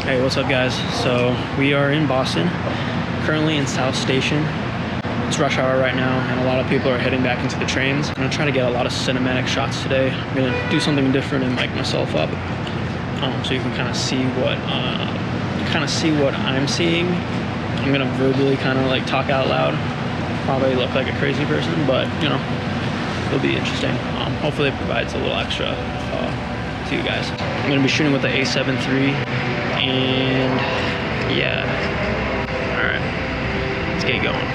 Hey, what's up guys? So we are in Boston, currently in South Station. It's rush hour right now and a lot of people are heading back into the trains. I'm gonna try to get a lot of cinematic shots today. I'm gonna do something different and mic myself up so you can kind of see what I'm seeing. I'm gonna verbally kind of like talk out loud. Probably look like a crazy person, but you know, it'll be interesting. Hopefully it provides a little extra to you guys. I'm gonna be shooting with the a7iii and yeah. All right, let's get going.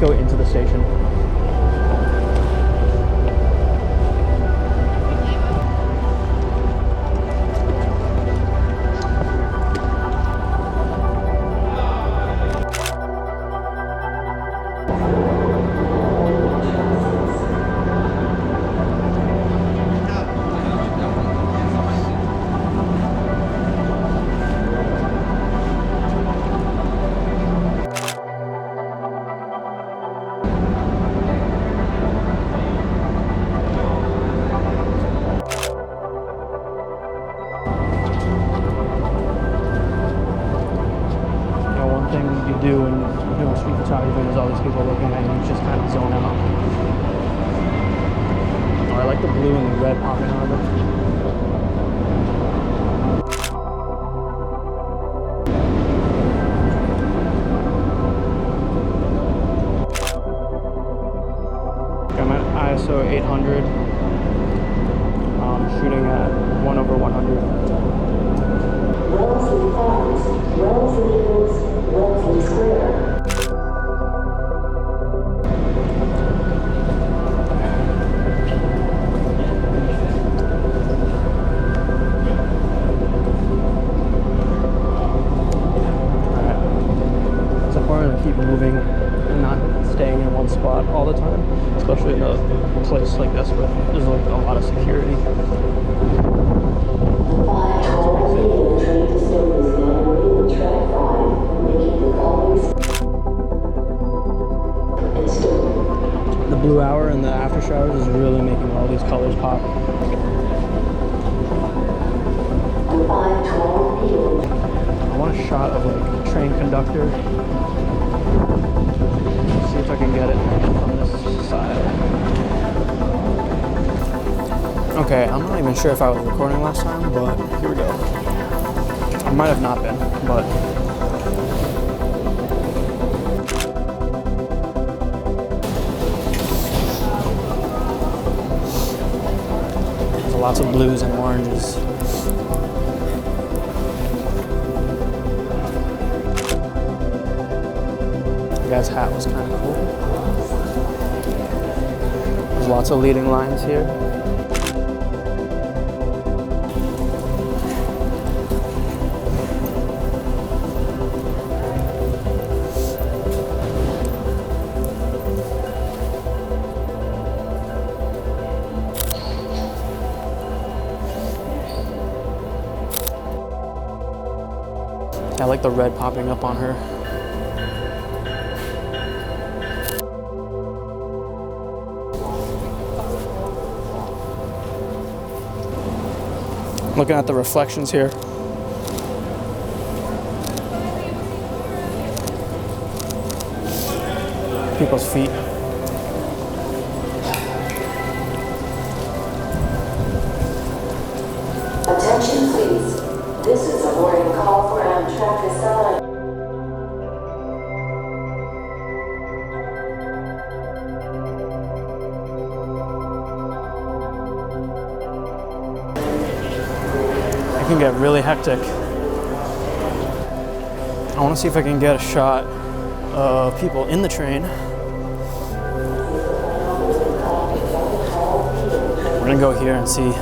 Go into the station. You do when you're doing street photography, there's all these people looking at you, you just kind of zone out. Oh, I like the blue and the red popping out of it. I'm at ISO 800, shooting at 1/100. Wellesley Farms, Wellesley Hills, Wellesley Square. Alright. It's important to keep moving and not staying in one spot all the time, especially in a place like this where there's like a lot of security. Train to Sony is now waiting track 5, making the following and stone. The blue hour and the after showers is really making all these colors pop. The 512 p.m. I want a shot of like a train conductor. See if I can get it from this side. Okay, I'm not even sure if I was recording last time, but here we go. I might have not been, but there's lots of blues and oranges. The guy's hat was kind of cool. There's lots of leading lines here. I like the red popping up on her. Looking at the reflections here. People's feet. Attention please. This is a warning call for Amtrak aside. It can get really hectic. I want to see if I can get a shot of people in the train. We're gonna go here and see.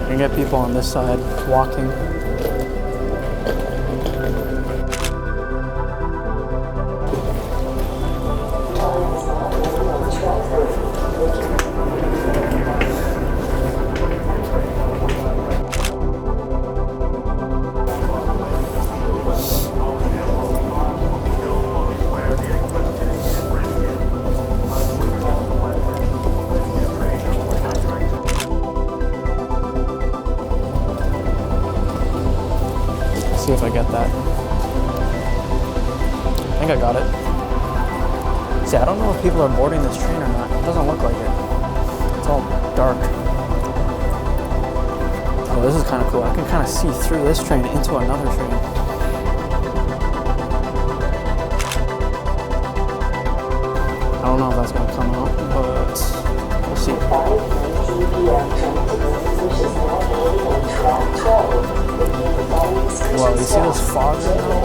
You can get people on this side walking. see if I get that. I think I got it. See, I don't know if people are boarding this train or not. It doesn't look like it. It's all dark. Oh, this is kind of cool. I can kind of see through this train into another train. I don't know if that's going to come out, but we'll see. 5:19 p.m. train to Greenwich is now boarding on track 12. Wow, you see this fog right now?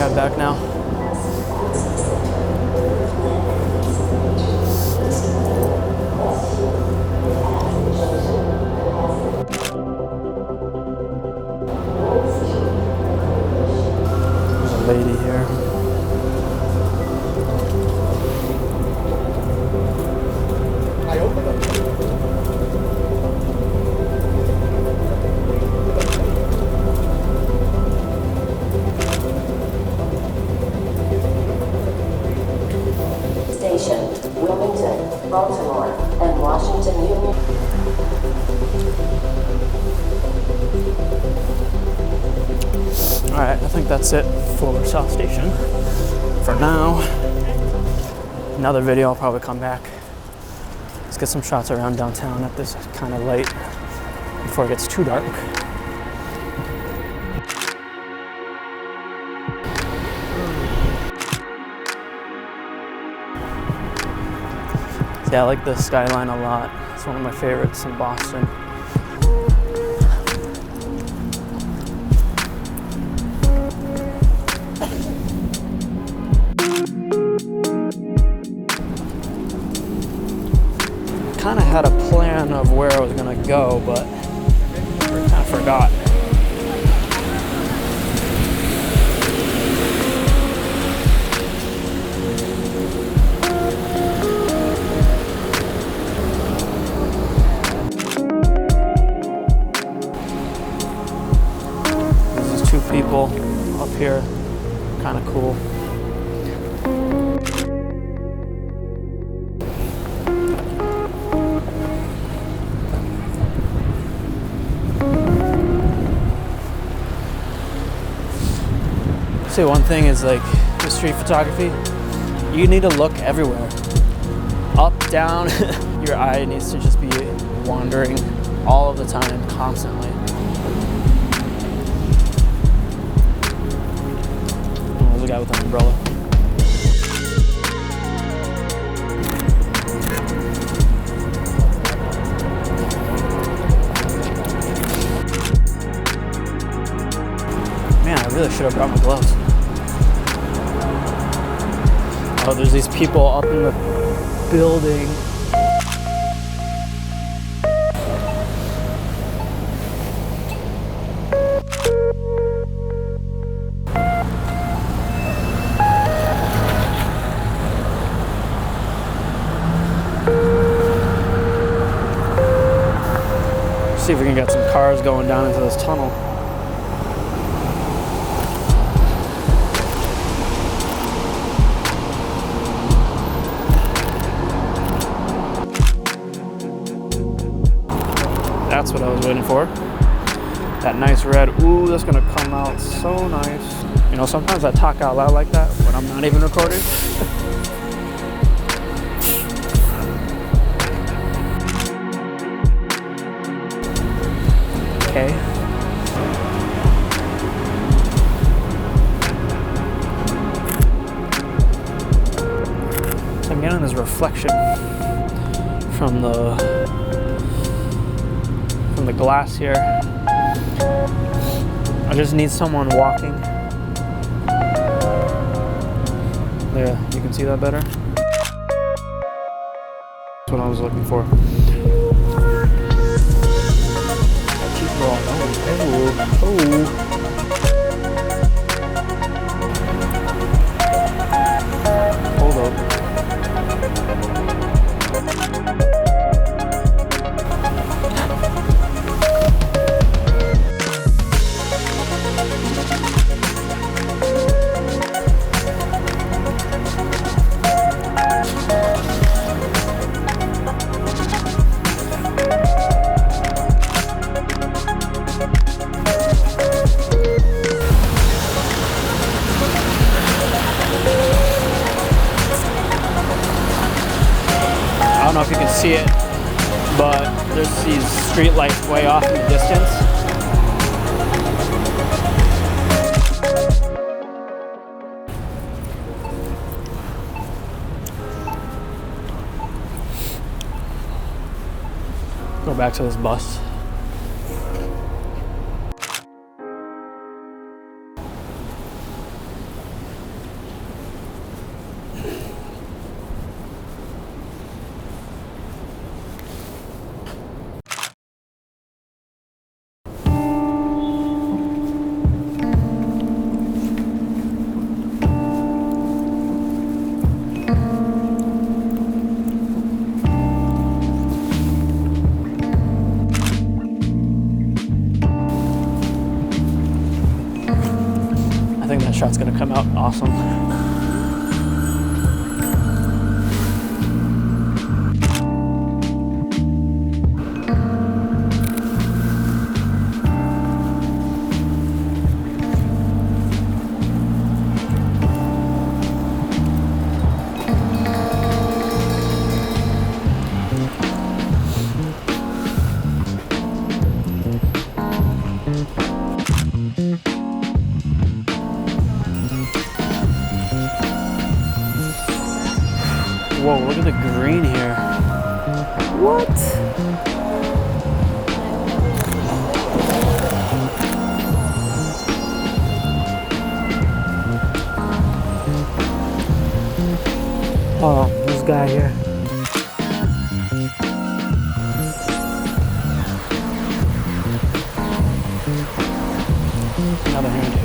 Head back now. There's a lady here. I opened it. Wilmington, Baltimore, and Washington Union. Alright, I think that's it for South Station for now. Another video, I'll probably come back. Let's get some shots around downtown at this kind of light before it gets too dark. Yeah, I like the skyline a lot. It's one of my favorites in Boston. Kind of had a plan of where I was gonna go, but I kind of forgot. People up here, kind of cool. See, one thing is like with street photography, you need to look everywhere. Up, down, your eye needs to just be wandering all of the time, constantly. The guy with an umbrella. Man, I really should have brought my gloves. Oh, there's these people up in the building. See if we can get some cars going down into this tunnel. That's what I was waiting for. That nice red. Ooh, that's gonna come out so nice. You know, sometimes I talk out loud like that when I'm not even recording. Okay. and his reflection from the glass here. I just need someone walking. Yeah, you can see that better. That's what I was looking for. Keep going. Oh. Hold up. I don't know if you can see it, but there's these street lights way off in the distance. Go back to this bus. I think that shot's gonna come out awesome. Whoa, look at the green here. What? Oh, this guy here. Another hand.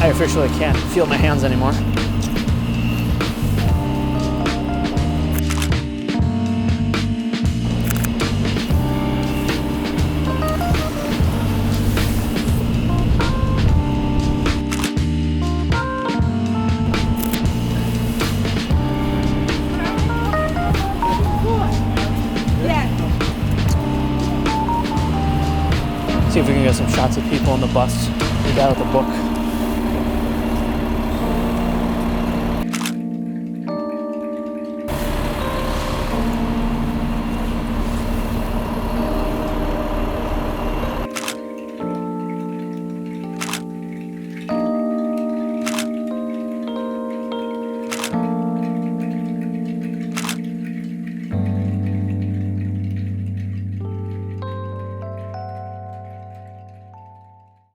I officially can't feel my hands anymore. See if we can get some shots of people on the bus. The guy with the book.